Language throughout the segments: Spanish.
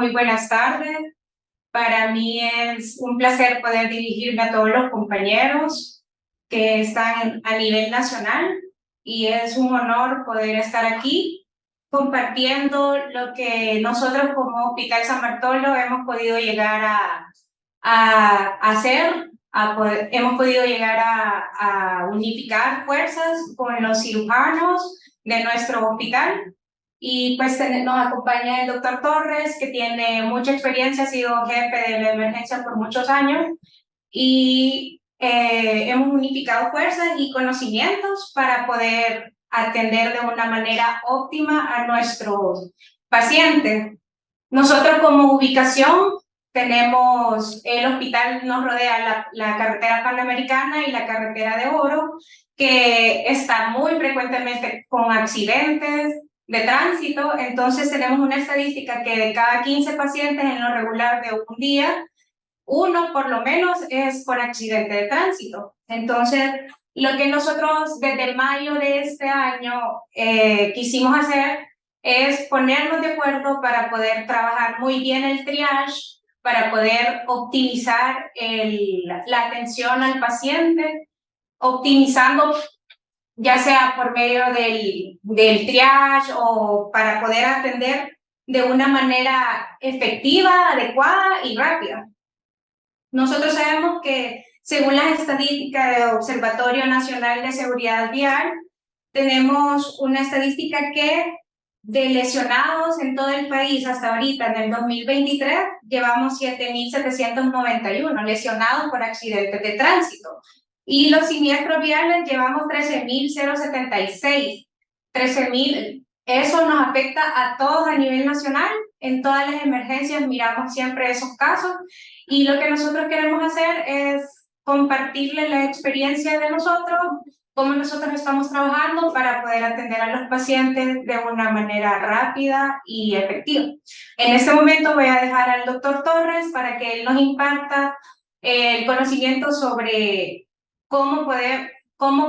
muy buenas tardes. Para mí es un placer poder dirigirme a todos los compañeros que están a nivel nacional y es un honor poder estar aquí compartiendo lo que nosotros como Hospital San Bartolo hemos podido llegar a hacer, hemos podido llegar a unificar fuerzas con los cirujanos de nuestro hospital. Y pues nos acompaña el doctor Torres, que tiene mucha experiencia, ha sido jefe de la emergencia por muchos años y hemos unificado fuerzas y conocimientos para poder atender de una manera óptima a nuestros pacientes. Nosotros como ubicación tenemos, el hospital nos rodea la carretera Panamericana y la carretera de Oro, que está muy frecuentemente con accidentes de tránsito. Entonces tenemos una estadística que de cada 15 pacientes en lo regular de un día, uno por lo menos es por accidente de tránsito. Entonces, lo que nosotros desde mayo de este año quisimos hacer es ponernos de acuerdo para poder trabajar muy bien el triage, para poder optimizar la atención al paciente, optimizando ya sea por medio del triage o para poder atender de una manera efectiva, adecuada y rápida. Nosotros sabemos que según las estadísticas del Observatorio Nacional de Seguridad Vial, tenemos una estadística que de lesionados en todo el país hasta ahorita, en el 2023, llevamos 7.791 lesionados por accidentes de tránsito. Y los siniestros viales llevamos 13.076. 13.000. Eso nos afecta a todos a nivel nacional. En todas las emergencias miramos siempre esos casos. Y lo que nosotros queremos hacer es compartirles la experiencia de nosotros, cómo nosotros estamos trabajando para poder atender a los pacientes de una manera rápida y efectiva. En este momento voy a dejar al doctor Torres para que él nos imparta el conocimiento sobre cómo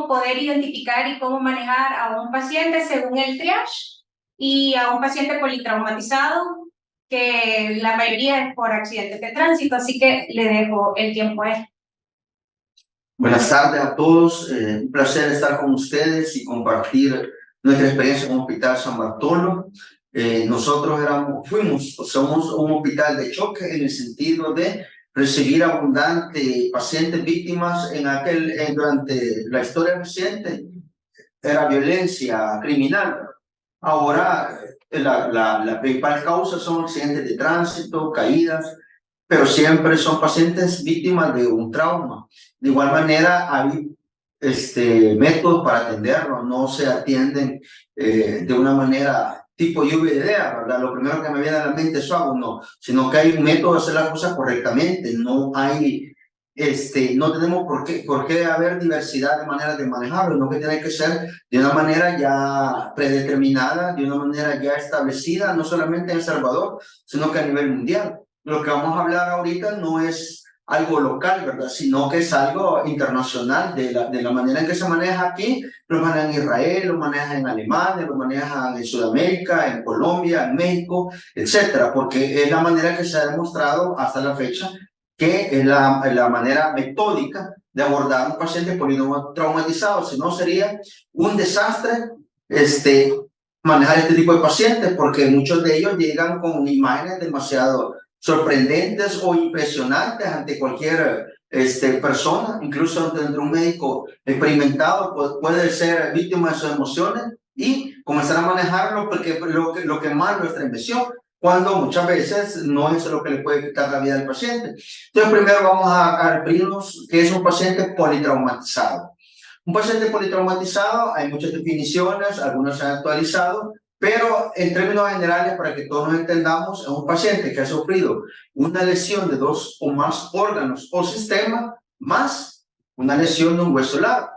poder identificar y cómo manejar a un paciente según el triage y a un paciente politraumatizado, que la mayoría es por accidentes de tránsito, así que le dejo el tiempo a él. Buenas tardes a todos, un placer estar con ustedes y compartir nuestra experiencia con Hospital San Bartolo. Nosotros somos un hospital de choque en el sentido de recibir abundante pacientes víctimas durante la historia reciente, era violencia criminal. Ahora la principal causa son accidentes de tránsito, caídas, pero siempre son pacientes víctimas de un trauma. De igual manera, hay métodos para atenderlo, no se atienden de una manera tipo lluvia de ideas, ¿verdad? Lo primero que me viene a la mente es algo, no, sino que hay un método de hacer las cosas correctamente, no tenemos por qué haber diversidad de maneras de manejarlo, sino que tiene que ser de una manera ya predeterminada, de una manera ya establecida, no solamente en El Salvador, sino que a nivel mundial. Lo que vamos a hablar ahorita no es algo local, ¿verdad? Sino que es algo internacional, de la manera en que se maneja aquí, lo manejan en Israel, lo manejan en Alemania, lo manejan en Sudamérica, en Colombia, en México, etcétera, porque es la manera que se ha demostrado hasta la fecha que es la manera metódica de abordar a un paciente politraumatizado. Si no, sería un desastre manejar este tipo de pacientes, porque muchos de ellos llegan con imágenes demasiado sorprendentes o impresionantes ante cualquier persona, incluso entre un médico experimentado puede ser víctima de sus emociones y comenzar a manejarlo porque lo que más lo estremeció, cuando muchas veces no es lo que le puede quitar la vida al paciente. Entonces, primero vamos a referirnos que es un paciente politraumatizado. Un paciente politraumatizado, hay muchas definiciones, algunas se han actualizado, pero en términos generales, para que todos nos entendamos, es un paciente que ha sufrido una lesión de 2 o más órganos o sistemas, más una lesión de un hueso largo.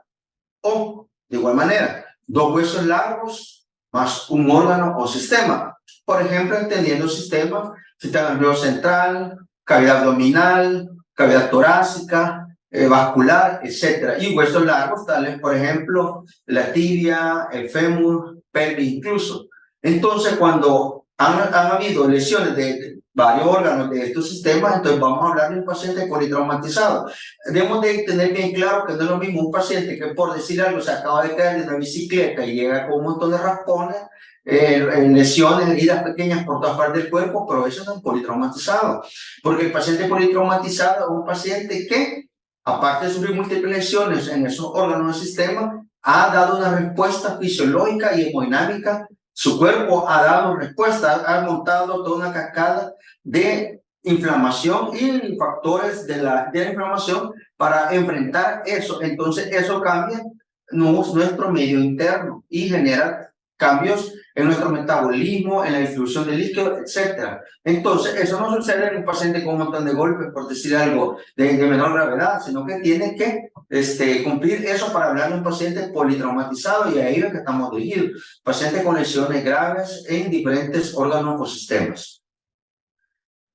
O, de igual manera, 2 huesos largos más un órgano o sistema. Por ejemplo, entendiendo sistema nervioso central, cavidad abdominal, cavidad torácica, vascular, etc. Y huesos largos, tales, por ejemplo, la tibia, el fémur, pelvis incluso. Entonces, cuando han habido lesiones varios órganos de estos sistemas, entonces vamos a hablar de un paciente politraumatizado. Debemos de tener bien claro que no es lo mismo un paciente que, por decir algo, se acaba de caer de una bicicleta y llega con un montón de raspones, lesiones, heridas pequeñas por todas partes del cuerpo, pero eso no es un politraumatizado, porque el paciente politraumatizado es un paciente que, aparte de sufrir múltiples lesiones en esos órganos del sistema, ha dado una respuesta fisiológica y hemodinámica. Su cuerpo ha dado respuesta, ha montado toda una cascada de inflamación y factores de la inflamación para enfrentar eso. Entonces, eso cambia nuestro medio interno y genera cambios en nuestro metabolismo, en la distribución del líquido, etc. Entonces, eso no sucede en un paciente con un montón de golpes, por decir algo de menor gravedad, sino que tiene que cumplir eso para hablar de un paciente politraumatizado, y ahí es que estamos dirigidos. Pacientes con lesiones graves en diferentes órganos o sistemas.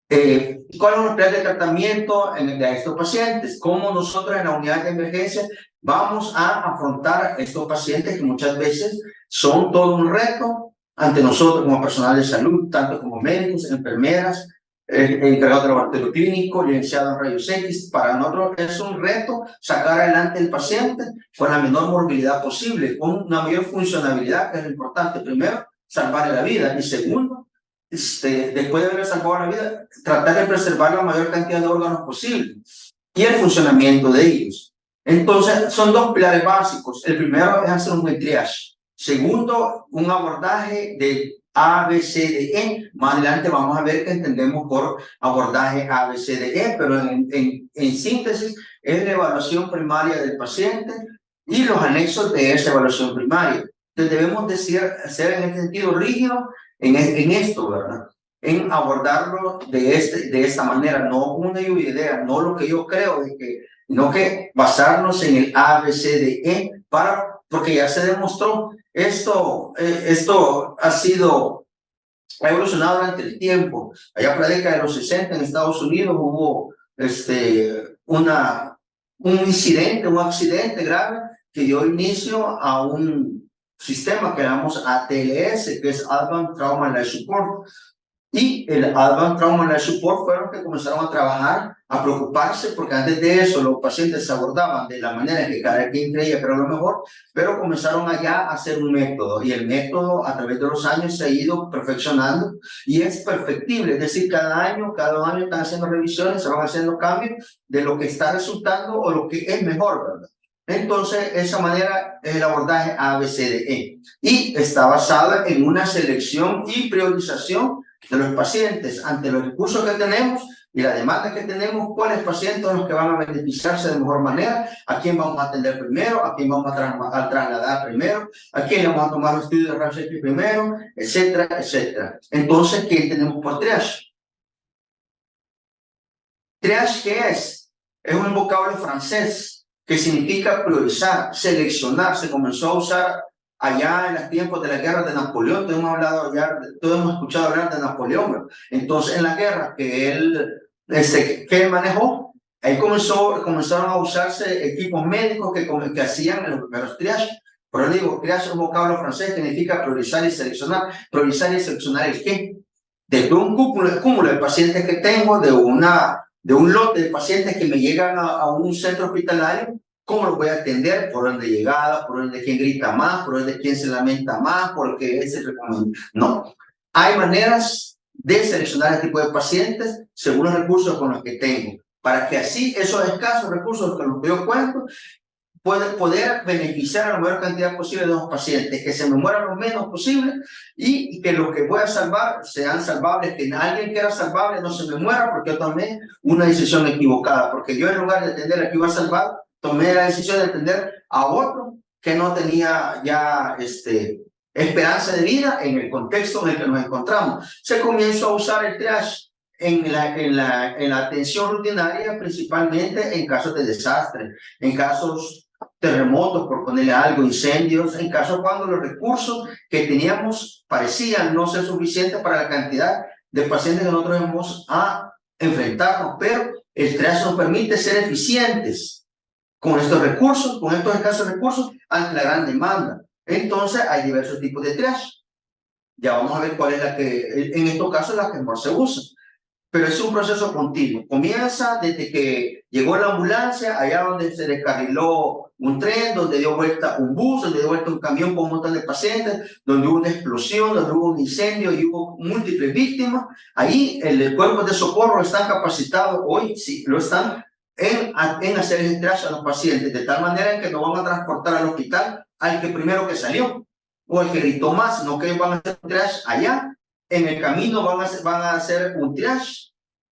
¿Cuáles son los planes de tratamiento de estos pacientes? ¿Cómo nosotros en la unidad de emergencia vamos a afrontar a estos pacientes que muchas veces son todo un reto ante nosotros como personal de salud, tanto como médicos, enfermeras, encargados de laboratorio clínico, licenciado en rayos X? Para nosotros es un reto sacar adelante el paciente con la menor morbilidad posible, con una mayor funcionalidad, que es lo importante. Primero, salvarle la vida, y segundo, después de haber salvado la vida, tratar de preservar la mayor cantidad de órganos posible y el funcionamiento de ellos. Entonces, son dos pilares básicos. El primero es hacer un buen triage. Segundo, un abordaje de A, B, C, D, E. Más adelante vamos a ver qué entendemos por abordaje A, B, C, D, E, pero en síntesis es la evaluación primaria del paciente y los anexos de esa evaluación primaria. Entonces, debemos de ser en este sentido rígidos en esto, ¿verdad? En abordarlo de esta manera, no una idea, no lo que yo creo, sino que basarnos en el A, B, C, D, E, porque ya se demostró, esto ha evolucionado durante el tiempo. Allá por la década de los 60 en Estados Unidos hubo un accidente grave que dio inicio a un sistema que llamamos ATLS, que es Advanced Trauma Life Support. Y el Advanced Trauma Life Support fueron los que comenzaron a trabajar, a preocuparse, porque antes de eso los pacientes se abordaban de la manera en que cada quien creía que era lo mejor, pero comenzaron allá a hacer un método, y el método a través de los años se ha ido perfeccionando y es perfectible. Es decir, cada año están haciendo revisiones, se van haciendo cambios de lo que está resultando o lo que es mejor, ¿verdad? Entonces, esa manera es el abordaje ABCDE y está basada en una selección y priorización de los pacientes ante los recursos que tenemos y la demanda que tenemos. ¿Cuáles pacientes son los que van a beneficiarse de mejor manera? ¿A quién vamos a atender primero? ¿A quién vamos a trasladar primero? ¿A quién le vamos a tomar los estudios de rayos X primero? Etcétera, etcétera. Entonces, ¿qué tenemos por triage? Triage, ¿qué es? Es un vocablo francés que significa priorizar, seleccionar. Se comenzó a usar allá en los tiempos de la guerra de Napoleón. Todos hemos escuchado hablar de Napoleón. Entonces, en la guerra que él manejó, ahí comenzaron a usarse equipos médicos que hacían los primeros triajes. Pero digo, triage es un vocablo francés que significa priorizar y seleccionar. Priorizar y seleccionar el qué. De un cúmulo de pacientes que tengo, de un lote de pacientes que me llegan a un centro hospitalario, ¿cómo los voy a atender? Por orden de llegada, por orden de quién grita más, por orden de quién se lamenta más, porque ese no. Hay maneras de seleccionar este tipo de pacientes según los recursos con los que tengo, para que así esos escasos recursos con los que yo cuento pueden poder beneficiar a la mayor cantidad posible de los pacientes, que se me mueran lo menos posible y que los que voy a salvar sean salvables, que alguien que era salvable no se me muera porque yo tomé una decisión equivocada, porque yo en lugar de atender al que iba a salvar, tomé la decisión de atender a otro que no tenía ya esperanza de vida en el contexto en el que nos encontramos. Se comenzó a usar el triage en la atención rutinaria, principalmente en casos de desastre, en casos terremotos, por ponerle algo, incendios, en caso cuando los recursos que teníamos parecían no ser suficientes para la cantidad de pacientes que nosotros vamos a enfrentarnos, pero el triage nos permite ser eficientes con estos recursos, con estos escasos recursos ante la gran demanda. Entonces hay diversos tipos de triage. Ya vamos a ver cuál es la que, en estos casos, la que mejor se usa. pero es un proceso continuo. Comienza desde que llegó la ambulancia, allá donde se descarriló un tren, donde dio vuelta un bus, donde dio vuelta un camión con un montón de pacientes, donde hubo una explosión, donde hubo un incendio y hubo múltiples víctimas. Ahí el cuerpo de socorro está capacitado, hoy sí lo están, en hacer el triage a los pacientes, de tal manera en que no van a transportar al hospital al que primero que salió o al que gritó más, sino que van a hacer un triage allá. En el camino van a hacer un triage.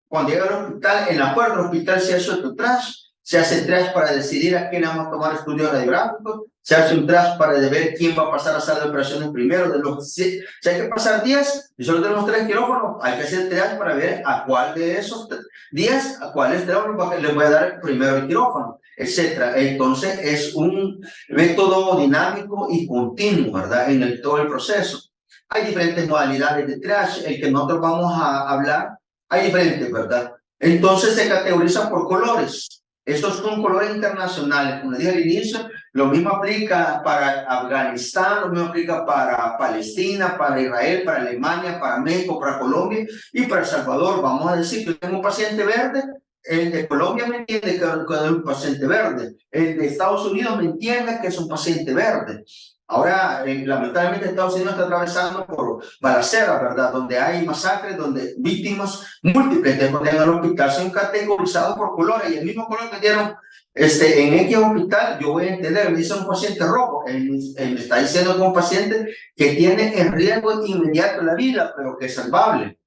Cuando llega al hospital, en la puerta del hospital se hace otro triage. Se hace el triage para decidir a quién vamos a tomar estudios radiográficos. Se hace un triage para ver quién va a pasar a sala de operaciones primero. Si hay que pasar 10 y solo tenemos 3 quirófanos, hay que hacer triage para ver a cuál de esos 10, a cuáles les voy a dar primero el quirófano, etcétera. Entonces es un método dinámico y continuo, ¿verdad? En todo el proceso. Hay diferentes modalidades de triage, el que nosotros vamos a hablar, hay diferentes, ¿verdad? Entonces se categorizan por colores. Estos son colores internacionales. Como dije al inicio, lo mismo aplica para Afganistán, lo mismo aplica para Palestina, para Israel, para Alemania, para México, para Colombia y para El Salvador. Vamos a decir que tengo un paciente verde, el de Colombia me entiende que es un paciente verde, el de Estados Unidos me entiende que es un paciente verde. Ahora, lamentablemente, Estados Unidos está atravesando por balaceras, ¿verdad? Donde hay masacres, donde víctimas múltiples de en el hospital son categorizados por colores, y el mismo color que dieron en X hospital, yo voy a entender, me dice un paciente rojo, me está diciendo que un paciente que tiene en riesgo inmediato la vida, pero que es salvable.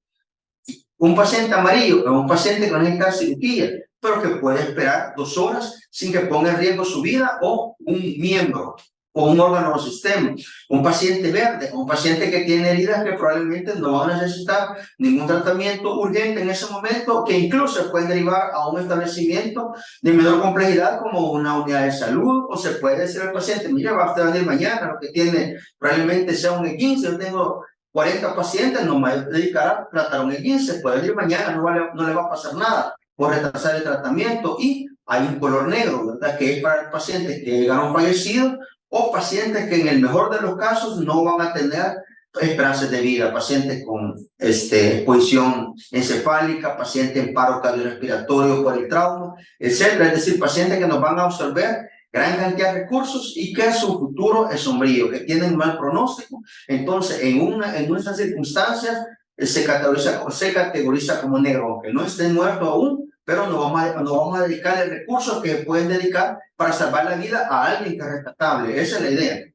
Un paciente amarillo es un paciente que no necesita cirugía, pero que puede esperar 2 horas sin que ponga en riesgo su vida o un miembro o un órgano o sistema. Un paciente verde, un paciente que tiene heridas que probablemente no van a necesitar ningún tratamiento urgente en ese momento, que incluso pueden derivar a un establecimiento de menor complejidad como una unidad de salud, o se puede decir al paciente, mira, va a venir mañana, lo que tiene probablemente sea un E15, yo tengo 40 pacientes, no me voy a dedicar a tratar un E15, puede venir mañana, no le va a pasar nada por retrasar el tratamiento. Y hay un color negro, ¿verdad? Que es para pacientes que llegaron fallecidos o pacientes que en el mejor de los casos no van a tener esperanzas de vida, pacientes con exposición encefálica, pacientes en paro cardiorrespiratorio por el trauma, etcétera. Es decir, pacientes que nos van a absorber gran cantidad de recursos y que su futuro es sombrío, que tienen mal pronóstico. Entonces, en esas circunstancias se categoriza como negro, aunque no esté muerto aún, pero no vamos a dedicarle recursos que pueden dedicar para salvar la vida a alguien que es rescatable. Esa es la idea.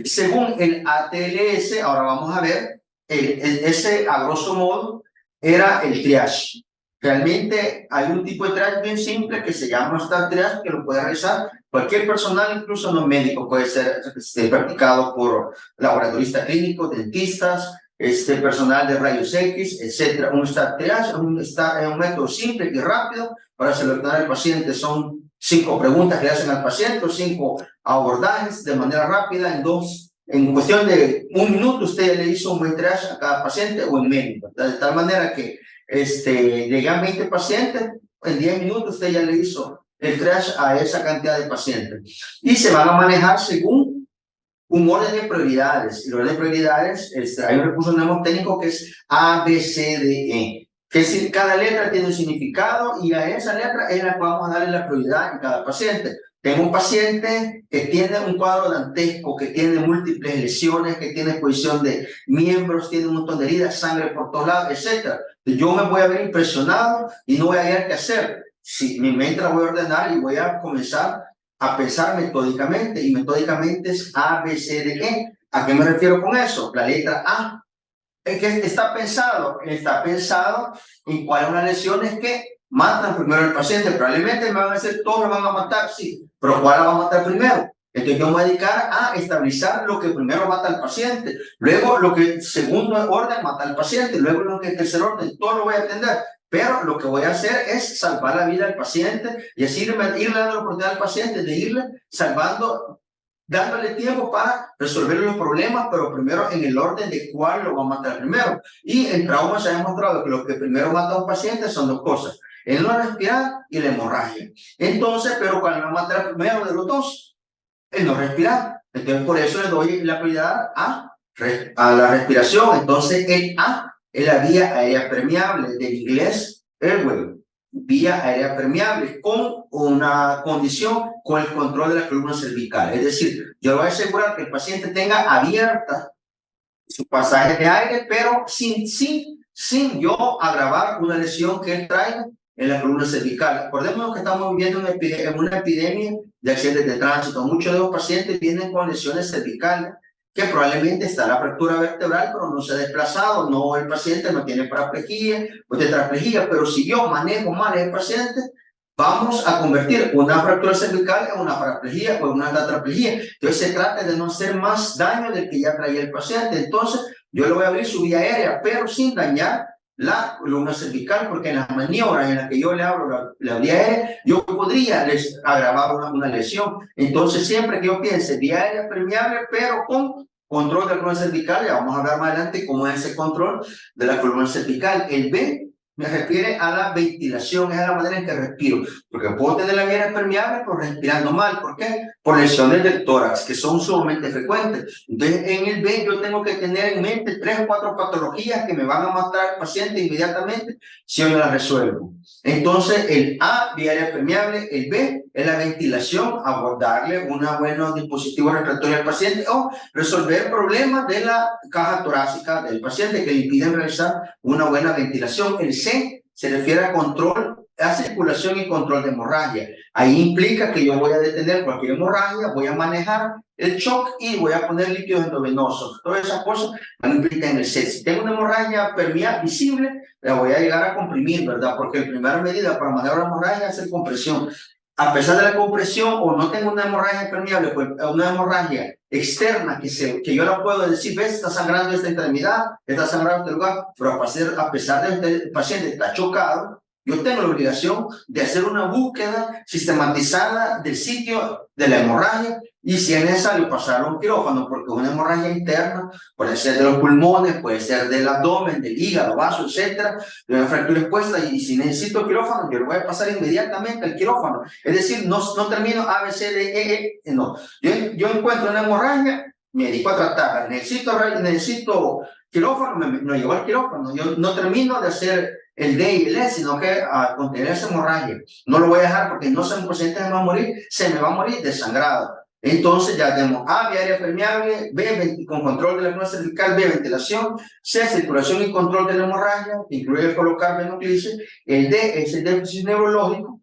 Según el ATLS, ahora vamos a ver, ese a grosso modo era el triage. Realmente hay un tipo de triage bien simple que se llama Star Triage, que lo puede realizar cualquier personal, incluso no médico, puede ser practicado por laboratoristas clínicos, dentistas, personal de rayos X, etcétera. Un Star Triage es un método simple y rápido para seleccionar al paciente. Son 5 preguntas que le hacen al paciente, 5 abordajes de manera rápida en cuestión de 1 minuto usted le hizo un buen triage a cada paciente o en medio, de tal manera que llegan 20 pacientes, en 10 minutos usted ya le hizo el triage a esa cantidad de pacientes. Y se van a manejar según un orden de prioridades. Y el orden de prioridades, hay un recurso mnemotécnico que es A, B, C, D, E. Que es decir, cada letra tiene un significado y a esa letra es la que vamos a darle la prioridad en cada paciente. Tengo un paciente que tiene un cuadro dantesco, que tiene múltiples lesiones, que tiene exposición de miembros, tiene un montón de heridas, sangre por todos lados, etc. Yo me voy a ver impresionado y no voy a ver qué hacer. Si mi mente la voy a ordenar y voy a comenzar a pensar metódicamente, y metódicamente es A, B, C, D, E. ¿A qué me refiero con eso? La letra A. Es que está pensado en cuáles son las lesiones que matan primero al paciente. Probablemente me van a decir, todos lo van a matar, sí, pero ¿cuál la va a matar primero? Entonces yo me voy a dedicar a estabilizar lo que primero mata al paciente, luego lo que segundo orden mata al paciente, luego lo que tercer orden, todo lo voy a atender. Pero lo que voy a hacer es salvar la vida del paciente y así irle dando la oportunidad al paciente de irle salvando, dándole tiempo para resolver los problemas, pero primero en el orden de cuál lo va a matar primero. Y en trauma se ha demostrado que lo que primero mata a un paciente son 2 cosas: el no respirar y la hemorragia. Entonces, pero ¿cuál va a matar primero de los 2? El no respirar. Entonces, por eso le doy la prioridad a a la respiración. Entonces el A es la vía aérea permeable, del inglés airway, vía aérea permeable, con una condición, con el control de la columna cervical. Es decir, yo voy a asegurar que el paciente tenga abierta su pasaje de aire, pero sin yo agravar una lesión que él traiga en la columna cervical. Recordemos que estamos viviendo en una epidemia de accidentes de tránsito. Muchos de los pacientes vienen con lesiones cervicales, que probablemente está la fractura vertebral, pero no se ha desplazado, no, el paciente no tiene paraplegia o tetraplegia, pero si yo manejo mal al paciente, vamos a convertir una fractura cervical en una paraplegia o en una tetraplegia. Entonces se trata de no hacer más daño del que ya traía el paciente. Entonces yo le voy a abrir su vía aérea, pero sin dañar la columna cervical, porque en las maniobras en las que yo le abro la vía aérea, yo podría agravar una lesión. Entonces siempre que yo piense vía aérea permeable, pero con control de la columna cervical, ya vamos a hablar más adelante cómo es ese control de la columna cervical. El B me refiere a la ventilación, es a la manera en que respiro, porque puedo tener la vía permeable por respirando mal. ¿Por qué? Por lesiones del tórax, que son sumamente frecuentes. Entonces, en el B yo tengo que tener en mente 3 o 4 patologías que me van a matar al paciente inmediatamente si yo no las resuelvo. Entonces, el A, vía aérea permeable, el B es la ventilación, abordarle un buen dispositivo respiratorio al paciente o resolver problemas de la caja torácica del paciente que le impiden realizar una buena ventilación. El C se refiere a control, a circulación y control de hemorragia. Ahí implica que yo voy a detener cualquier hemorragia, voy a manejar el shock y voy a poner líquidos endovenosos. Todas esas cosas implican el C. Si tengo una hemorragia permeable visible, la voy a llegar a comprimir, ¿verdad? Porque la primera medida para manejar la hemorragia es hacer compresión. A pesar de la compresión, o no tengo una hemorragia permeable, pues una hemorragia externa que yo la puedo decir, ves, está sangrando esta extremidad, está sangrando este lugar, pero a pesar de que el paciente está chocado, yo tengo la obligación de hacer una búsqueda sistematizada del sitio de la hemorragia y si es necesario pasar a un quirófano, porque una hemorragia interna puede ser de los pulmones, puede ser del abdomen, del hígado, vaso, etcétera, de una fractura expuesta, y si necesito quirófano, yo lo voy a pasar inmediatamente al quirófano. Es decir, no termino A, B, C, D, E, no. Yo encuentro una hemorragia, me dedico a tratarla. Necesito quirófano, me llevo al quirófano. Yo no termino de hacer el D y el E, sino que a contener esa hemorragia. No lo voy a dejar porque no sé, un paciente se me va a morir, desangrado. Entonces ya tenemos A, vía aérea permeable, B, con control de la columna cervical, B, ventilación, C, circulación y control de la hemorragia, incluye colocar venoclisis. El D es el déficit neurológico,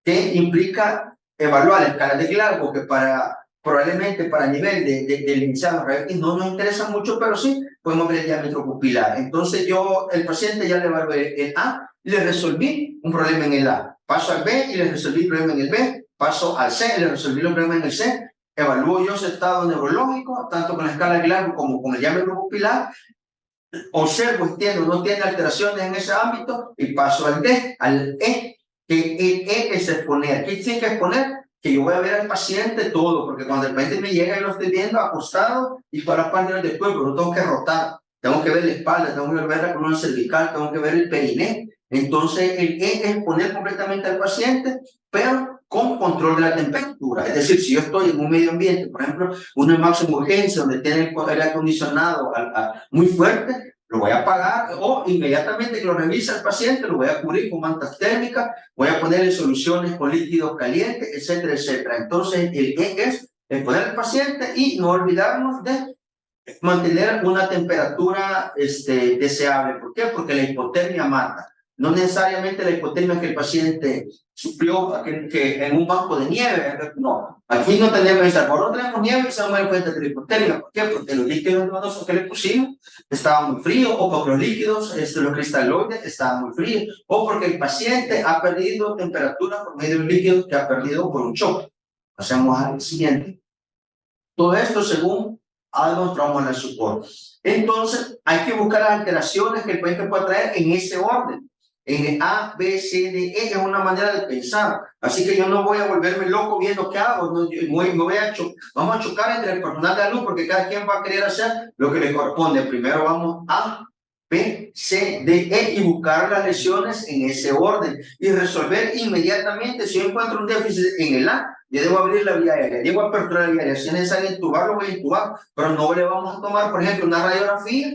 que implica evaluar escalas de Glasgow, que probablemente para el nivel del inicial no nos interesa mucho, pero sí podemos ver el diámetro pupilar. Entonces el paciente ya le evalué el A y le resolví un problema en el A. Paso al B y le resolví el problema en el B. Paso al C y le resolví el problema en el C. Evalúo yo su estado neurológico, tanto con la escala de Glasgow como con el diámetro pupilar. Observo, entiendo, no tiene alteraciones en ese ámbito y paso al D, al E, que el E es exponer. ¿Qué tiene que exponer? Que yo voy a ver al paciente todo, porque cuando el paciente me llega y lo estoy viendo acostado y para las partes del cuerpo, no tengo que rotar, tengo que ver la espalda, tengo que ver la columna cervical, tengo que ver el periné. Entonces el E es exponer completamente al paciente, pero con control de la temperatura. Es decir, si yo estoy en un medio ambiente, por ejemplo, una máxima urgencia donde tiene el aire acondicionado muy fuerte, lo voy a apagar o inmediatamente que lo revisa el paciente, lo voy a cubrir con mantas térmicas, voy a ponerle soluciones con líquidos calientes, etcétera, etcétera. Entonces, el E es exponer al paciente y no olvidarnos de mantener una temperatura deseable. ¿Por qué? Porque la hipotermia mata. No necesariamente la hipotermia que el paciente sufrió que en un banco de nieve. No, aquí no tenemos esa. Por no tenemos nieve y se va a dar cuenta de la hipotermia. ¿Por qué? Porque los líquidos endovenosos que le pusimos estaban muy fríos, o porque los líquidos, los cristaloides estaban muy fríos, o porque el paciente ha perdido temperatura por medio de un líquido que ha perdido por un choque. Pasemos al siguiente. Todo esto según algo trauma support. Entonces, hay que buscar las alteraciones que el paciente puede traer en ese orden. En A, B, C, D, E es una manera de pensar. Así que yo no voy a volverme loco viendo qué hago. No, vamos a chocar entre el personal de salud porque cada quien va a querer hacer lo que le corresponde. Primero vamos a B, C, D, E y buscar las lesiones en ese orden y resolver inmediatamente. Si yo encuentro un déficit en el A, yo debo abrir la vía aérea, debo aperturar la vía aérea. Si es necesario intubarlo, voy a intubar, pero no le vamos a tomar, por ejemplo, una radiografía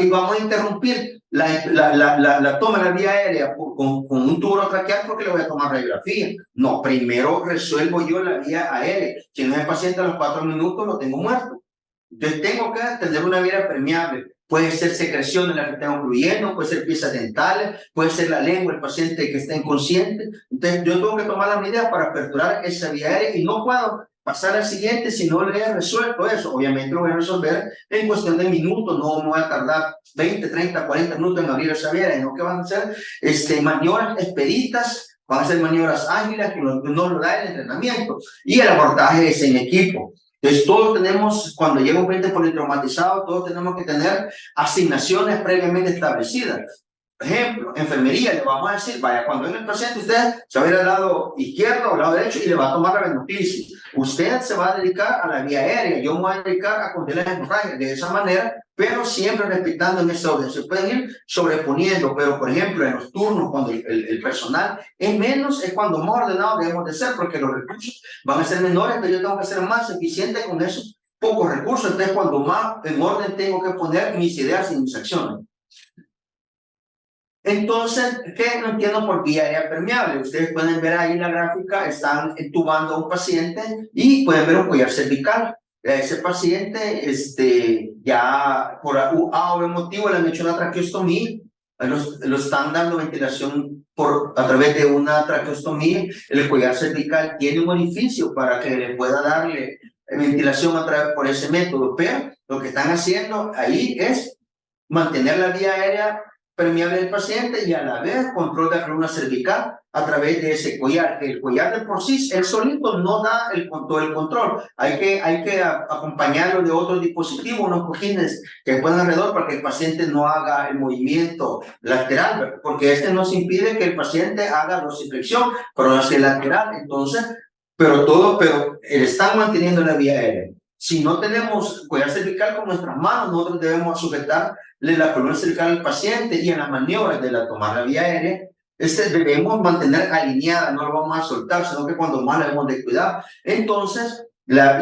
y vamos a interrumpir la toma de la vía aérea con un tubo traqueal porque le voy a tomar radiografía. No, primero resuelvo yo la vía aérea. Si no es el paciente a los 4 minutos, lo tengo muerto. Entonces tengo que tener una vía permeable. Puede ser secreción en la que estamos fluyendo, puede ser piezas dentales, puede ser la lengua, el paciente que está inconsciente. Entonces yo tengo que tomar las medidas para aperturar esa vía aérea y no puedo pasar al siguiente si no le he resuelto eso. Obviamente lo voy a resolver en cuestión de minutos, no me voy a tardar 20, 30, 40 minutos en abrir esa vía aérea, no que van a ser maniobras expeditas, van a ser maniobras ágiles que no lo da el entrenamiento. Y el abordaje es en equipo. Entonces, todos tenemos, cuando llega un paciente politraumatizado, todos tenemos que tener asignaciones previamente establecidas. Por ejemplo, enfermería, le vamos a decir, vaya, cuando venga el paciente, usted se va a ir al lado izquierdo o al lado derecho y le va a tomar la venoclisis. Usted se va a dedicar a la vía aérea, yo me voy a dedicar a contener las hemorragias de esa manera, pero siempre respetando en ese orden. Se pueden ir sobreponiendo, pero por ejemplo, en los turnos, cuando el personal es menos, es cuando más ordenados debemos de ser, porque los recursos van a ser menores, pero yo tengo que ser más eficiente con esos pocos recursos. Entonces, cuando más en orden tengo que poner mis ideas y mis acciones. Entonces, ¿qué no entiendo por vía aérea permeable? Ustedes pueden ver ahí en la gráfica, están entubando a un paciente y pueden ver un collar cervical. A ese paciente, ya por A o B motivo le han hecho una traqueostomía, lo están dando ventilación a través de una traqueostomía. El collar cervical tiene un orificio para que le pueda darle ventilación por ese método, pero lo que están haciendo ahí es mantener la vía aérea permeable del paciente y a la vez control de la columna cervical a través de ese collar. El collar de por sí, el solito no da todo el control. Hay que acompañarlo de otros dispositivos, unos cojines que ponen alrededor para que el paciente no haga el movimiento lateral, porque este nos impide que el paciente haga dorsiflexión, pero hacia el lateral. Entonces, pero están manteniendo la vía aérea. Si no tenemos collar cervical con nuestras manos, nosotros debemos sujetarle la columna cervical al paciente y en las maniobras de tomar la vía aérea, debemos mantener alineada, no lo vamos a soltar, sino que cuando más la debemos de cuidar. Entonces, la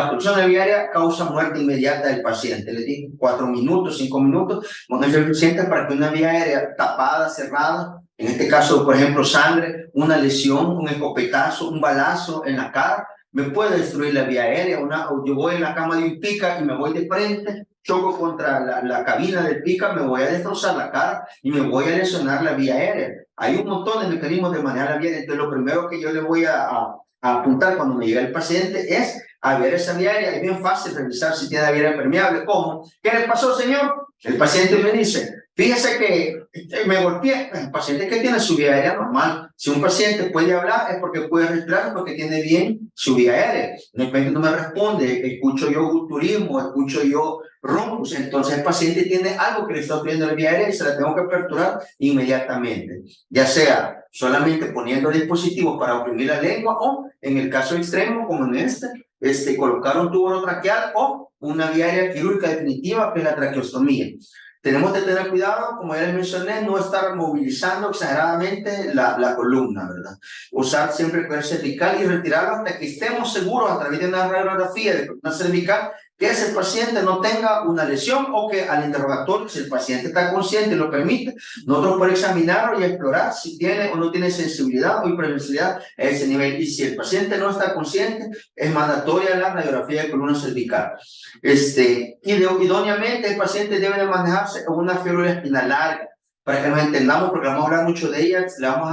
obstrucción de la vía aérea causa muerte inmediata del paciente. Le digo 4 minutos, 5 minutos, no es suficiente para que una vía aérea tapada, cerrada, en este caso, por ejemplo, sangre, una lesión, un escopetazo, un balazo en la cara, me puede destruir la vía aérea. Yo voy en la cama de un pica y me voy de frente, choco contra la cabina del pica, me voy a destrozar la cara y me voy a lesionar la vía aérea. Hay un montón de mecanismos de manejar la vía aérea. Entonces, lo primero que yo le voy a apuntar cuando me llega el paciente es a ver esa vía aérea. Es bien fácil revisar si tiene la vía aérea permeable. ¿Cómo? ¿Qué le pasó, señor? El paciente me dice, fíjese que me golpeé. El paciente que tiene su vía aérea normal. Si un paciente puede hablar es porque puede respirar, porque tiene bien su vía aérea. De repente no me responde, escucho yo guturismo, escucho yo roncos, entonces el paciente tiene algo que le está ocurriendo en la vía aérea y se la tengo que aperturar inmediatamente. Ya sea solamente poniendo dispositivos para oprimir la lengua o, en el caso extremo, como en colocar un tubo traqueal o una vía aérea quirúrgica definitiva, que es la traqueostomía. Tenemos que tener cuidado, como ya les mencioné, no estar movilizando exageradamente la columna, ¿verdad? Usar siempre el collar cervical y retirarlo hasta que estemos seguros a través de una radiografía de columna cervical que ese paciente no tenga una lesión o que al interrogatorio, si el paciente está consciente y lo permite, nosotros podemos examinarlo y explorar si tiene o no tiene sensibilidad o hipersensibilidad a ese nivel. Y si el paciente no está consciente, es mandatoria la radiografía de columna cervical. Idóneamente, el paciente debe de manejarse con una férula espinal larga. Para que nos entendamos, porque vamos a hablar mucho de ella, le vamos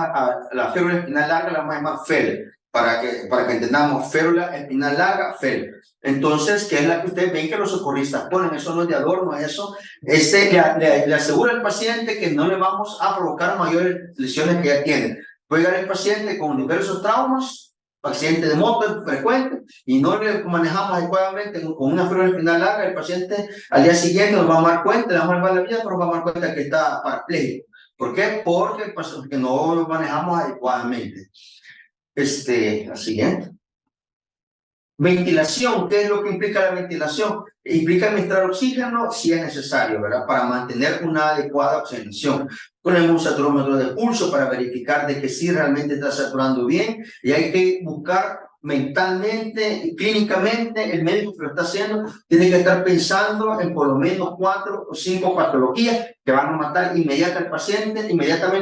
la férula espinal larga la vamos a llamar FEL, para que entendamos, férula espinal larga, FEL. Entonces, ¿qué es la que ustedes ven que los socorristas ponen? Eso no es de adorno, eso le asegura al paciente que no le vamos a provocar mayores lesiones que ya tiene. Puede llegar el paciente con diversos traumas, paciente de moto frecuente, y no le manejamos adecuadamente con una férula espinal larga, el paciente al día siguiente nos va a dar cuenta, le vamos a salvar la vida, pero nos va a dar cuenta que está parapléjico. ¿Por qué? Porque no lo manejamos adecuadamente. La siguiente. Ventilación, ¿qué es lo que implica la ventilación? Implica administrar oxígeno si es necesario, ¿verdad? Para mantener una adecuada oxigenación. Ponemos un saturómetro de pulso para verificar de que sí realmente está saturando bien, y hay que buscar mentalmente y clínicamente, el médico que lo está haciendo tiene que estar pensando en por lo menos 4 o 5 patologías que van a matar inmediatamente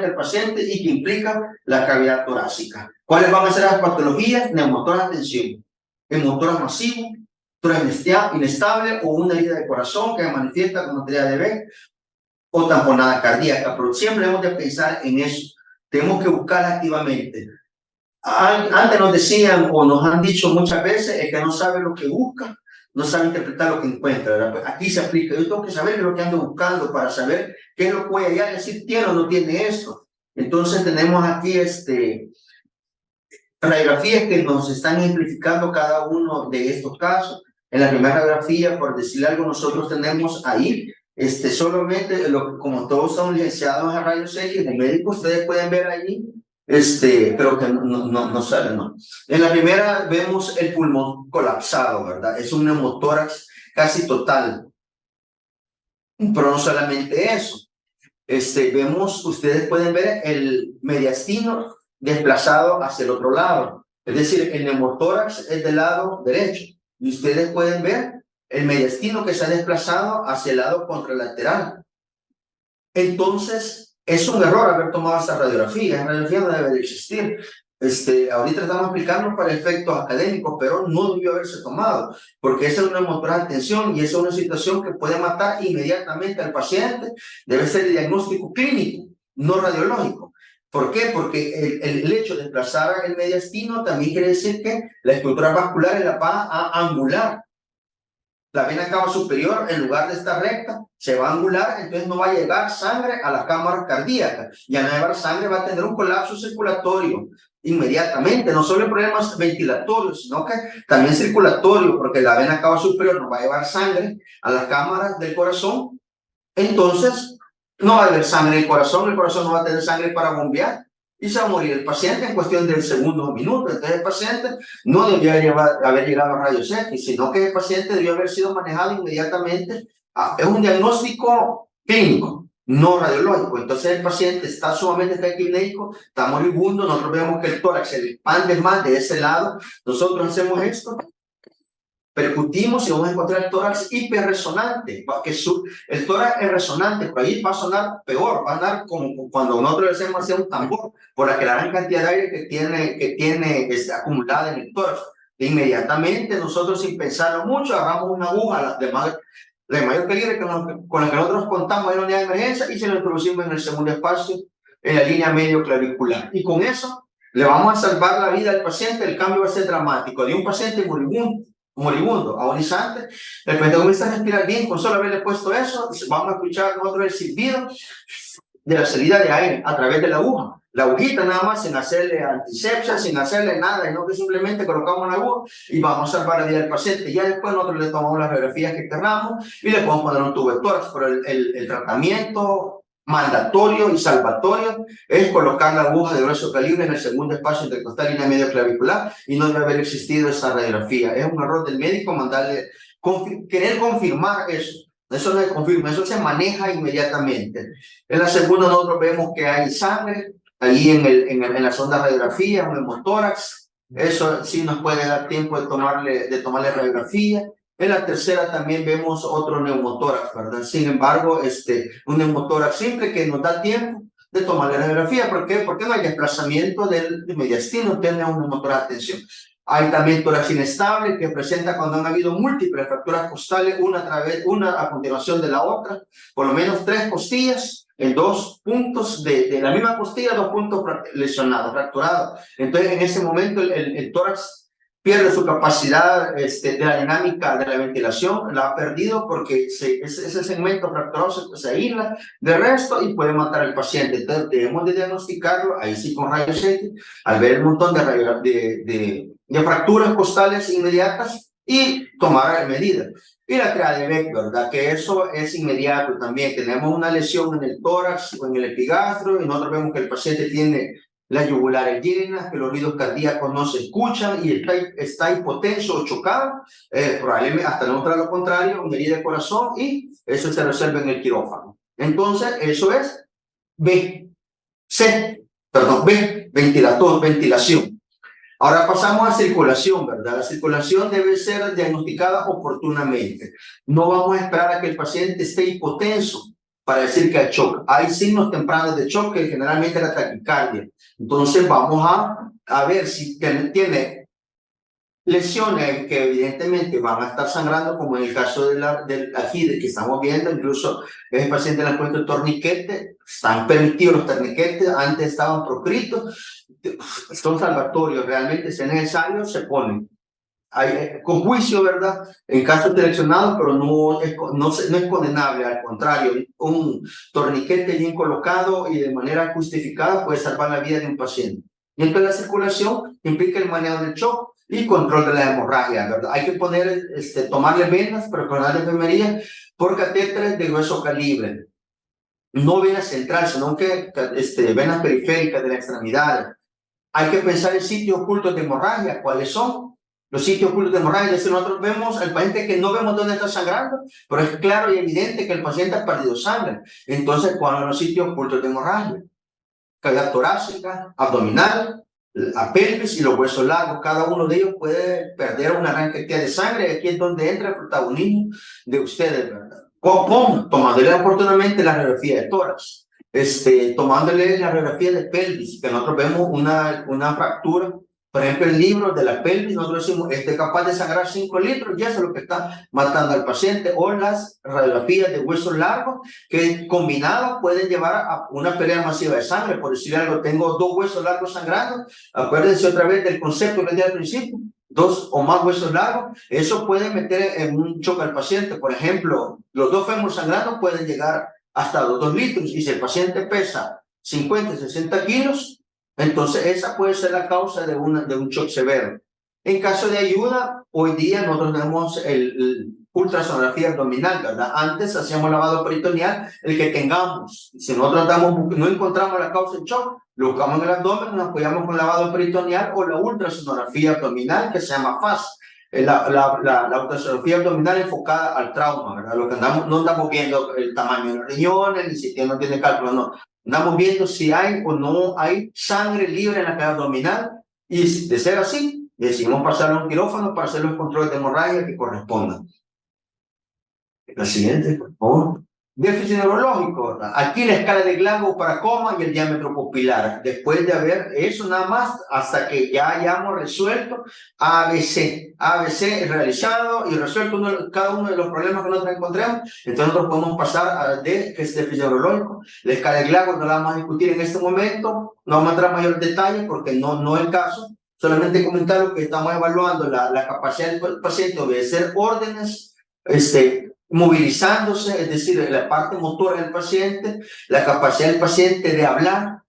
al paciente y que implican la cavidad torácica. ¿Cuáles van a ser las patologías? Neumotórax de tensión, hemotórax masivo, tórax inestable o una herida de corazón que se manifiesta como TDAH o tamponada cardíaca, pero siempre hemos de pensar en eso. Tenemos que buscar activamente. Antes nos decían o nos han dicho muchas veces, el que no sabe lo que busca, no sabe interpretar lo que encuentra, ¿verdad? Pues aquí se aplica. Yo tengo que saber qué es lo que ando buscando para saber qué es lo que voy a decir, tiene o no tiene esto. Entonces tenemos aquí radiografías que nos están ejemplificando cada uno de estos casos. En la primera radiografía, por decirle algo, nosotros tenemos ahí solamente, como todos son licenciados en rayos X, de médicos, ustedes pueden ver allí, pero que no sale, ¿no? En la primera vemos el pulmón colapsado, ¿verdad? Es un neumotórax casi total. Pero no solamente eso. Ustedes pueden ver el mediastino desplazado hacia el otro lado. Es decir, el neumotórax es del lado derecho. Y ustedes pueden ver el mediastino que se ha desplazado hacia el lado contralateral. Entonces, es un error haber tomado esta radiografía. La radiografía no debe de existir. Ahorita estamos aplicando para efectos académicos, pero no debió haberse tomado, porque esa es una neumotórax de tensión y esa es una situación que puede matar inmediatamente al paciente. Debe ser el diagnóstico clínico, no radiológico. ¿Por qué? Porque el hecho de desplazar el mediastino también quiere decir que la estructura vascular la va a angular. La vena cava superior, en lugar de estar recta, se va a angular, entonces no va a llegar sangre a las cámaras cardíacas. Y al no llevar sangre va a tener un colapso circulatorio inmediatamente, no solo en problemas ventilatorios, sino que también circulatorio, porque la vena cava superior no va a llevar sangre a las cámaras del corazón. Entonces, no va a haber sangre en el corazón no va a tener sangre para bombear y se va a morir el paciente en cuestión de segundos o minutos. Entonces el paciente no debió haber llegado a rayos X, sino que el paciente debió haber sido manejado inmediatamente. Es un diagnóstico clínico, no radiológico. Entonces el paciente está sumamente taquipnéico, está moribundo, nosotros vemos que el tórax se expande más de ese lado, nosotros hacemos esto, percutimos y vamos a encontrar el tórax hiperresonante, porque el tórax es resonante, por ahí va a sonar peor, va a sonar como cuando nosotros le hacemos hacia un tambor, por la gran cantidad de aire que tiene acumulada en el tórax. E inmediatamente nosotros, sin pensarlo mucho, agarramos una aguja de mayor calibre con la que nosotros contamos en la unidad de emergencia y se lo introducimos en el segundo espacio, en la línea medio clavicular. Y con eso le vamos a salvar la vida al paciente. El cambio va a ser dramático. De un paciente moribundo, agonizante, el paciente comienza a respirar bien, con solo haberle puesto eso, vamos a escuchar nosotros el silbido de la salida de aire a través de la aguja. La agujita nada más, sin hacerle antisepsia, sin hacerle nada, sino que simplemente colocamos la aguja y vamos a salvar la vida del paciente. Ya después nosotros le tomamos las radiografías que queramos y le podemos poner un tubo de tórax, pero el tratamiento mandatorio y salvatorio es colocar la aguja de grueso calibre en el segundo espacio intercostal y línea medio clavicular, y no debe haber existido esa radiografía. Es un error del médico querer confirmar eso. Eso no se confirma, eso se maneja inmediatamente. En la segunda nosotros vemos que hay sangre ahí en la sonda radiografía, un hemotórax. Eso sí nos puede dar tiempo de tomarle radiografía. En la tercera también vemos otro neumotórax, ¿verdad? Sin embargo, un neumotórax simple que nos da tiempo de tomar la radiografía. ¿Por qué? Porque no hay desplazamiento del mediastino, tiene un neumotórax de tensión. Hay también tórax inestable que presenta cuando han habido múltiples fracturas costales, una a continuación de la otra, por lo menos 3 costillas en 2 puntos de la misma costilla, 2 puntos lesionados, fracturados. Entonces, en ese momento, el tórax pierde su capacidad de la dinámica de la ventilación, la ha perdido porque ese segmento fracturado se aísla del resto y puede matar al paciente. Entonces debemos de diagnosticarlo, ahí sí con rayos X, al ver el montón de fracturas costales inmediatas y tomar medidas. Y la triada de Beck, ¿verdad? Que eso es inmediato también. Tenemos una lesión en el tórax o en el epigastro y nosotros vemos que el paciente tiene las yugulares llenas, que los ruidos cardíacos no se escuchan y está hipotenso o chocado, probablemente hasta demostrar lo contrario, una herida de corazón, y eso se resuelve en el quirófano. Entonces, eso es B, ventilación. Ahora pasamos a circulación, ¿verdad? La circulación debe ser diagnosticada oportunamente. No vamos a esperar a que el paciente esté hipotenso para decir que hay shock. Hay signos tempranos de shock, que generalmente la taquicardia. Entonces vamos a ver si tiene lesiones que evidentemente van a estar sangrando, como en el caso del AGIDE que estamos viendo. Incluso ese paciente le han puesto torniquete, están permitidos los torniquetes, antes estaban proscritos, son salvatorios, realmente si es necesario se ponen. Con juicio, ¿verdad? En casos seleccionados, pero no es condenable, al contrario, un torniquete bien colocado y de manera justificada puede salvar la vida de un paciente. Y entonces la circulación implica el manejo del shock y control de la hemorragia, ¿verdad? Hay que tomarle venas, personal de enfermería, por catéteres de grueso calibre. No venas centrales, sino que venas periféricas de la extremidad. Hay que pensar en sitios ocultos de hemorragia. ¿Cuáles son? Los sitios ocultos de hemorragia. Es decir, nosotros vemos al paciente que no vemos dónde está sangrando, pero es claro y evidente que el paciente ha perdido sangre. Entonces, ¿cuáles son los sitios ocultos de hemorragia? Cavidad torácica, abdominal, la pelvis y los huesos largos. Cada uno de ellos puede perder una gran cantidad de sangre. Aquí es donde entra el protagonismo de ustedes, ¿verdad? ¿Cómo? Tomándole oportunamente la radiografía de tórax, tomándole la radiografía de pelvis, que nosotros vemos una fractura. Por ejemplo, el libro de la pelvis, nosotros decimos, capaz de sangrar 5 litros, ya eso es lo que está matando al paciente. O las radiografías de huesos largos, que combinados pueden llevar a una pérdida masiva de sangre. Por decir algo, tengo 2 huesos largos sangrando. Acuérdense otra vez del concepto que dije al principio, 2 o más huesos largos. Eso puede meter en un choque al paciente. Por ejemplo, los 2 fémures sangrando pueden llegar hasta los 2 litros. Y si el paciente pesa 50, 60 kilos, entonces esa puede ser la causa de un shock severo. En caso de ayuda, hoy día nosotros tenemos el ultrasonografía abdominal, ¿verdad? Antes hacíamos lavado peritoneal, el que tengamos. Si nosotros no encontramos la causa del shock, lo buscamos en el abdomen, nos apoyamos con lavado peritoneal o la ultrasonografía abdominal, que se llama FAS. La ultrasonografía abdominal enfocada al trauma, ¿verdad? Lo que no andamos viendo el tamaño de los riñones, ni si no tiene cálculo, no. Andamos viendo si hay o no hay sangre libre en la cavidad abdominal, y de ser así, decidimos pasarlo a un quirófano para hacer los controles de hemorragia que correspondan. La siguiente, por favor. Déficit neurológico. Aquí la escala de Glasgow para coma y el diámetro pupilar. Después de haber eso nada más, hasta que ya hayamos resuelto ABC. ABC realizado y resuelto cada uno de los problemas que nosotros encontremos. Entonces nosotros podemos pasar a D, que es déficit neurológico. La escala de Glasgow no la vamos a discutir en este momento. No vamos a entrar en mayor detalle porque no es el caso. Solamente comentar lo que estamos evaluando, la capacidad del paciente de obedecer órdenes, movilizándose, es decir, la parte motora del paciente, la capacidad del paciente de hablar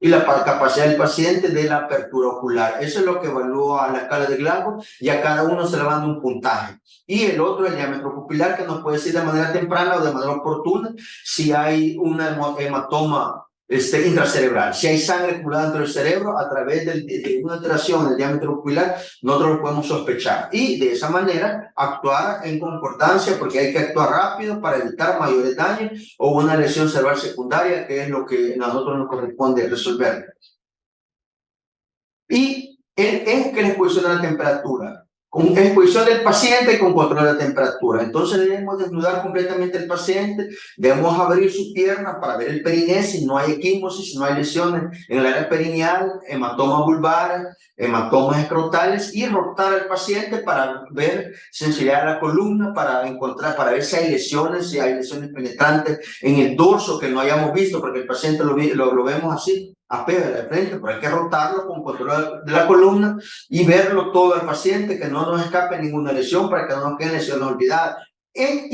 y la capacidad del paciente de la apertura ocular. Eso es lo que evalúa la escala de Glasgow, y a cada uno se le va dando un puntaje. Y el otro, el diámetro pupilar, que nos puede decir de manera temprana o de manera oportuna si hay una hematoma intracerebral. Si hay sangre acumulada dentro del cerebro a través de una alteración del diámetro pupilar, nosotros lo podemos sospechar y de esa manera actuar en concordancia, porque hay que actuar rápido para evitar mayores daños o una lesión cerebral secundaria, que es lo que a nosotros nos corresponde resolver. Y es que la exposición a la temperatura, con exposición del paciente con control de la temperatura. Entonces debemos desnudar completamente el paciente, debemos abrir su pierna para ver el perineo, si no hay equimosis, si no hay lesiones en el área perineal, hematomas vulvares, hematomas escrotales, y rotar al paciente para ver sensibilidad a la columna, para ver si hay lesiones penetrantes en el dorso que no hayamos visto, porque el paciente lo vemos así, a pie de frente, pero hay que rotarlo con control de la columna y verlo todo al paciente, que no nos escape ninguna lesión, para que no nos queden lesiones olvidadas. E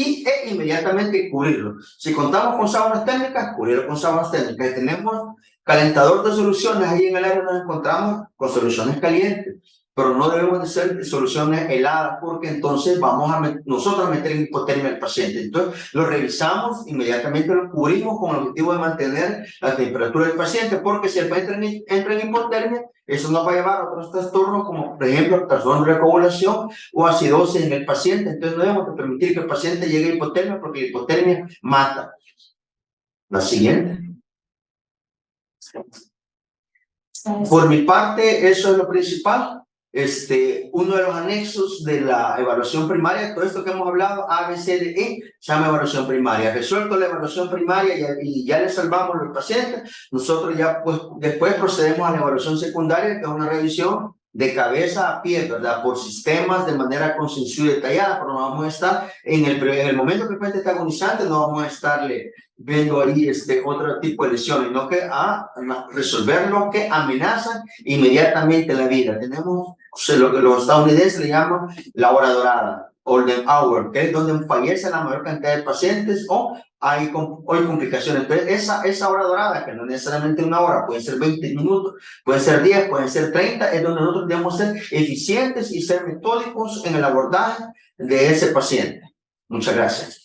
inmediatamente cubrirlo. Si contamos con sábanas térmicas, cubrirlo con sábanas térmicas. Si tenemos calentador de soluciones, ahí en el área nos encontramos con soluciones calientes. pero no debemos de ser soluciones heladas porque entonces vamos a nosotros a meter en hipotermia al paciente. Entonces lo revisamos, inmediatamente lo cubrimos con el objetivo de mantener la temperatura del paciente, porque si el paciente entra en hipotermia, eso nos va a llevar a otros trastornos como por ejemplo trastorno de coagulación o acidosis en el paciente. Entonces no debemos de permitir que el paciente llegue a hipotermia porque la hipotermia mata. La siguiente. Por mi parte, eso es lo principal. Uno de los anexos de la evaluación primaria, todo esto que hemos hablado, A, B, C, D, E, se llama evaluación primaria. Resuelto la evaluación primaria y ya le salvamos los pacientes, nosotros ya pues después procedemos a la evaluación secundaria, que es una revisión de cabeza a pie, ¿verdad? Por sistemas de manera concienzuda y detallada, pero no vamos a estar en el momento que el paciente está agonizante, no vamos a estarle viendo ahí otro tipo de lesiones, no que a resolver lo que amenazan inmediatamente la vida. Tenemos lo que los estadounidenses le llaman la hora dorada, golden hour, que es donde fallece la mayor cantidad de pacientes o hay complicaciones. Entonces, esa hora dorada, que no necesariamente una hora, puede ser 20 minutos, puede ser 10, pueden ser 30, es donde nosotros debemos ser eficientes y ser metódicos en el abordaje de ese paciente. Muchas gracias.